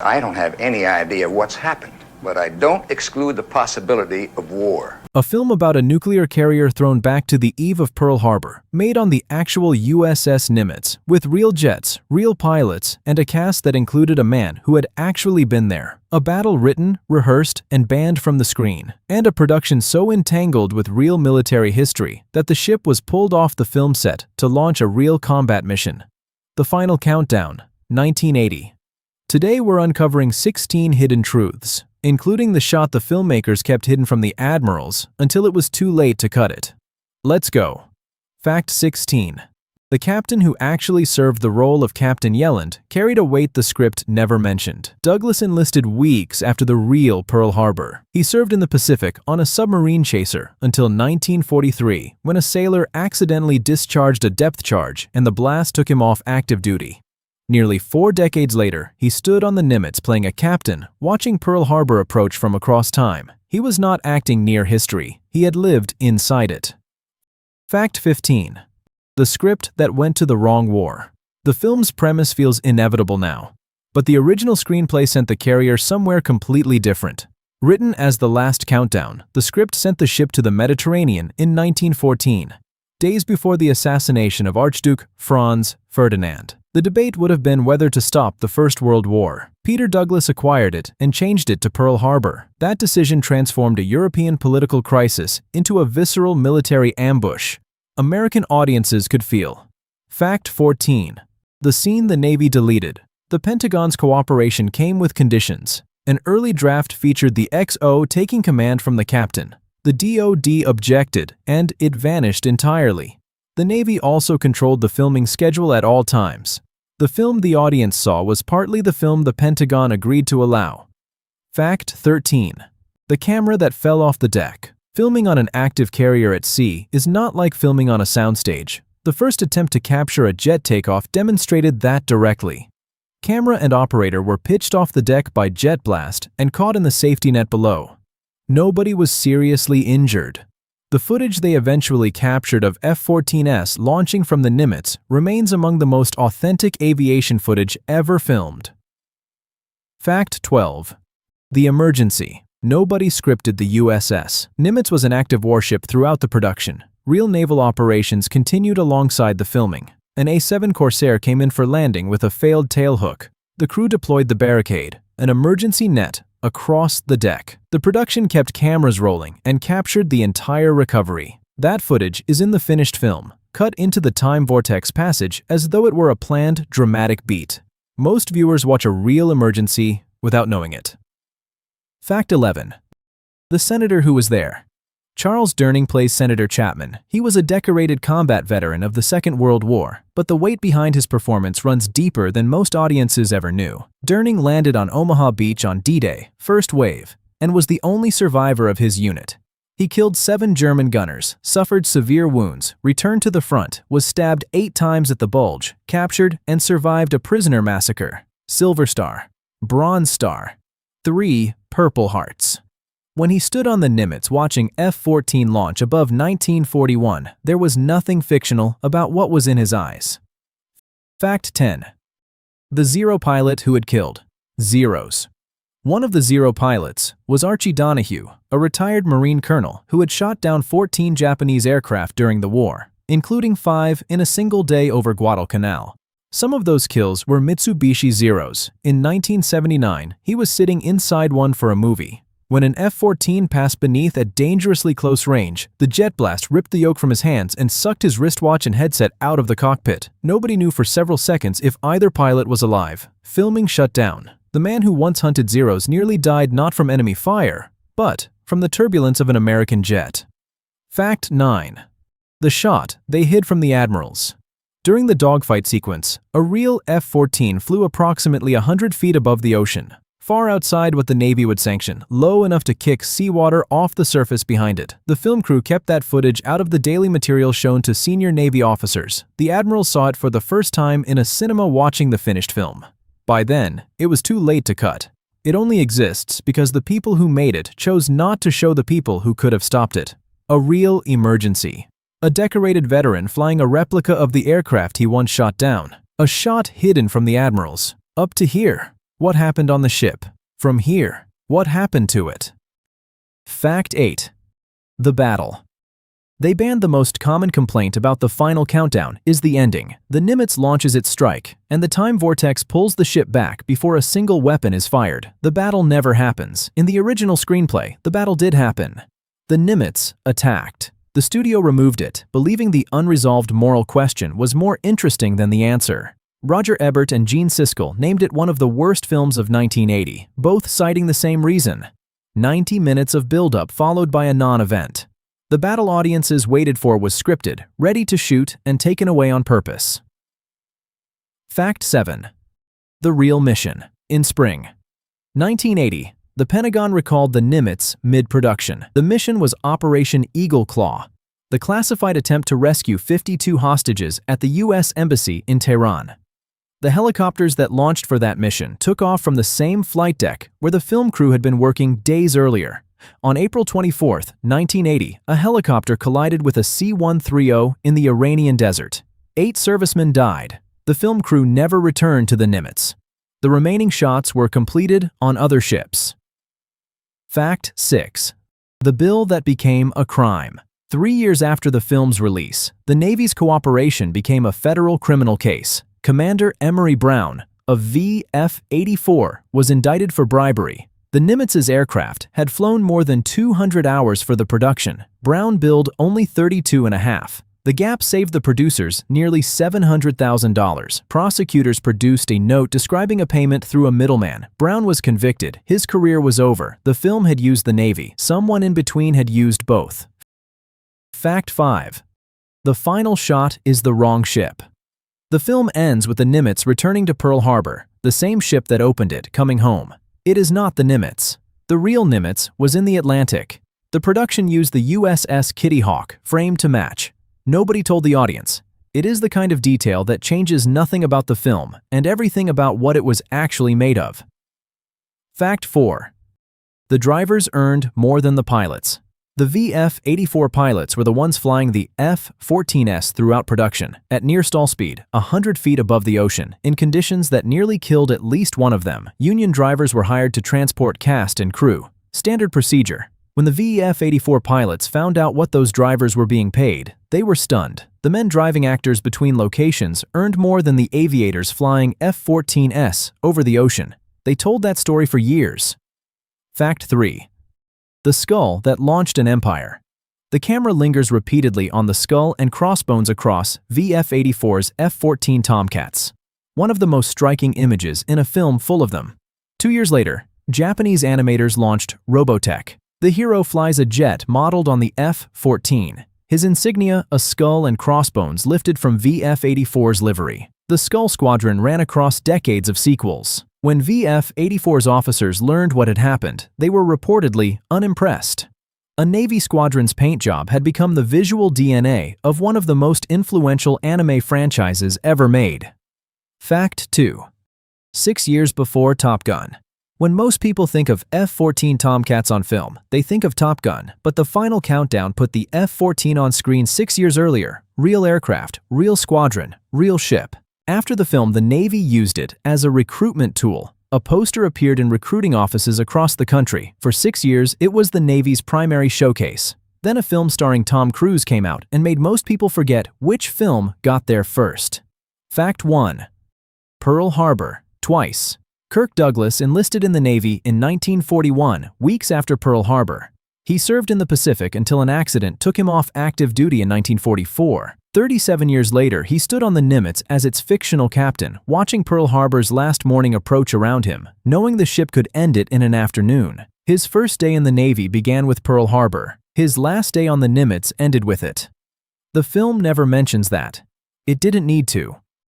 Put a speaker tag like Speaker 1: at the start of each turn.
Speaker 1: I don't have any idea what's happened, but I don't exclude the possibility of war.
Speaker 2: A film about a nuclear carrier thrown back to the eve of Pearl Harbor, made on the actual USS Nimitz, with real jets, real pilots, and a cast that included a man who had actually been there. A battle written, rehearsed, and banned from the screen, and a production so entangled with real military history that the ship was pulled off the film set to launch a real combat mission. The Final Countdown, 1980. Today we're uncovering 16 hidden truths, including the shot the filmmakers kept hidden from the admirals until it was too late to cut it. Let's go. Fact 16. The captain who actually served the role of Captain Yelland carried a weight the script never mentioned. Douglas enlisted weeks after the real Pearl Harbor. He served in the Pacific on a submarine chaser until 1943, when a sailor accidentally discharged a depth charge and the blast took him off active duty. Nearly 4 decades later, he stood on the Nimitz playing a captain, watching Pearl Harbor approach from across time. He was not acting near history. He had lived inside it. Fact 15. The script that went to the wrong war. The film's premise feels inevitable now, but the original screenplay sent the carrier somewhere completely different. Written as The Last Countdown, the script sent the ship to the Mediterranean in 1914, days before the assassination of Archduke Franz Ferdinand. The debate would have been whether to stop the First World War. Peter Douglas acquired it and changed it to Pearl Harbor. That decision transformed a European political crisis into a visceral military ambush American audiences could feel. Fact 14. The scene the Navy deleted. The Pentagon's cooperation came with conditions. An early draft featured the XO taking command from the captain. The DoD objected, and it vanished entirely. The Navy also controlled the filming schedule at all times. The film the audience saw was partly the film the Pentagon agreed to allow. Fact 13. The camera that fell off the deck. Filming on an active carrier at sea is not like filming on a soundstage. The first attempt to capture a jet takeoff demonstrated that directly. Camera and operator were pitched off the deck by jet blast and caught in the safety net below. Nobody was seriously injured. The footage they eventually captured of F-14s launching from the Nimitz remains among the most authentic aviation footage ever filmed. Fact 12. The emergency. Nobody scripted the USS Nimitz was an active warship throughout the production. Real naval operations continued alongside the filming. An A-7 Corsair came in for landing with a failed tailhook. The crew deployed the barricade, an emergency net, across the deck. The production kept cameras rolling and captured the entire recovery. That footage is in the finished film, cut into the time vortex passage as though it were a planned, dramatic beat. Most viewers watch a real emergency without knowing it. Fact 11. The senator who was there. Charles Durning plays Senator Chapman. He was a decorated combat veteran of the Second World War, but the weight behind his performance runs deeper than most audiences ever knew. Durning landed on Omaha Beach on D-Day, first wave, and was the only survivor of his unit. He killed 7 German gunners, suffered severe wounds, returned to the front, was stabbed 8 times at the bulge, captured, and survived a prisoner massacre. Silver Star, Bronze Star, 3 Purple Hearts. When he stood on the Nimitz watching F-14 launch above 1941, there was nothing fictional about what was in his eyes. Fact 10. The Zero pilot who had killed Zeros. One of the Zero pilots was Archie Donahue, a retired Marine colonel who had shot down 14 Japanese aircraft during the war, including 5 in a single day over Guadalcanal. Some of those kills were Mitsubishi Zeros. In 1979, he was sitting inside one for a movie. When an F-14 passed beneath at dangerously close range, the jet blast ripped the yoke from his hands and sucked his wristwatch and headset out of the cockpit. Nobody knew for several seconds if either pilot was alive. Filming shut down. The man who once hunted Zeros nearly died not from enemy fire, but from the turbulence of an American jet. Fact 9. The shot they hid from the admirals. During the dogfight sequence, a real F-14 flew approximately 100 feet above the ocean, far outside what the Navy would sanction, low enough to kick seawater off the surface behind it. The film crew kept that footage out of the daily material shown to senior Navy officers. The admirals saw it for the first time in a cinema watching the finished film. By then, it was too late to cut. It only exists because the people who made it chose not to show the people who could have stopped it. A real emergency. A decorated veteran flying a replica of the aircraft he once shot down. A shot hidden from the admirals. Up to here. What happened on the ship? From here, what happened to it? Fact 8. The battle. They banned the most common complaint about the final countdown is the ending. The Nimitz launches its strike, and the time vortex pulls the ship back before a single weapon is fired. The battle never happens. In the original screenplay, the battle did happen. The Nimitz attacked. The studio removed it, believing the unresolved moral question was more interesting than the answer. Roger Ebert and Gene Siskel named it one of the worst films of 1980, both citing the same reason. 90 minutes of build-up followed by a non-event. The battle audiences waited for was scripted, ready to shoot, and taken away on purpose. Fact 7. The real mission. In spring 1980, the Pentagon recalled the Nimitz mid-production. The mission was Operation Eagle Claw, the classified attempt to rescue 52 hostages at the U.S. Embassy in Tehran. The helicopters that launched for that mission took off from the same flight deck where the film crew had been working days earlier. On April 24, 1980, a helicopter collided with a C-130 in the Iranian desert. 8 servicemen died. The film crew never returned to the Nimitz. The remaining shots were completed on other ships. Fact 6. The bill that became a crime. 3 years after the film's release, the Navy's cooperation became a federal criminal case. Commander Emory Brown, of VF-84, was indicted for bribery. The Nimitz's aircraft had flown more than 200 hours for the production. Brown billed only 32.5. The gap saved the producers nearly $700,000. Prosecutors produced a note describing a payment through a middleman. Brown was convicted. His career was over. The film had used the Navy. Someone in between had used both. Fact 5. The final shot is the wrong ship. The film ends with the Nimitz returning to Pearl Harbor, the same ship that opened it, coming home. It is not the Nimitz. The real Nimitz was in the Atlantic. The production used the USS Kitty Hawk, framed to match. Nobody told the audience. It is the kind of detail that changes nothing about the film and everything about what it was actually made of. Fact 4. The drivers earned more than the pilots. The VF-84 pilots were the ones flying the F-14S throughout production, at near stall speed, 100 feet above the ocean, in conditions that nearly killed at least one of them. Union drivers were hired to transport cast and crew. Standard procedure. When the VF-84 pilots found out what those drivers were being paid, they were stunned. The men driving actors between locations earned more than the aviators flying F-14S over the ocean. They told that story for years. Fact 3. The skull that launched an empire. The camera lingers repeatedly on the skull and crossbones across VF-84's F-14 Tomcats. One of the most striking images in a film full of them. 2 years later, Japanese animators launched Robotech. The hero flies a jet modeled on the F-14. His insignia, a skull and crossbones lifted from VF-84's livery. The Skull Squadron ran across decades of sequels. When VF-84's officers learned what had happened, they were reportedly unimpressed. A Navy squadron's paint job had become the visual DNA of one of the most influential anime franchises ever made. Fact 2. 6 years before Top Gun. When most people think of F-14 Tomcats on film, they think of Top Gun, but the final countdown put the F-14 on screen 6 years earlier. Real aircraft, real squadron, real ship. After the film, the Navy used it as a recruitment tool. A poster appeared in recruiting offices across the country. For 6 years, it was the Navy's primary showcase. Then a film starring Tom Cruise came out and made most people forget which film got there first. Fact 1. Pearl Harbor, twice. Kirk Douglas enlisted in the Navy in 1941, weeks after Pearl Harbor. He served in the Pacific until an accident took him off active duty in 1944. 37 years later, he stood on the Nimitz as its fictional captain, watching Pearl Harbor's last morning approach around him, knowing the ship could end it in an afternoon. His first day in the Navy began with Pearl Harbor. His last day on the Nimitz ended with it. The film never mentions that. It didn't need to.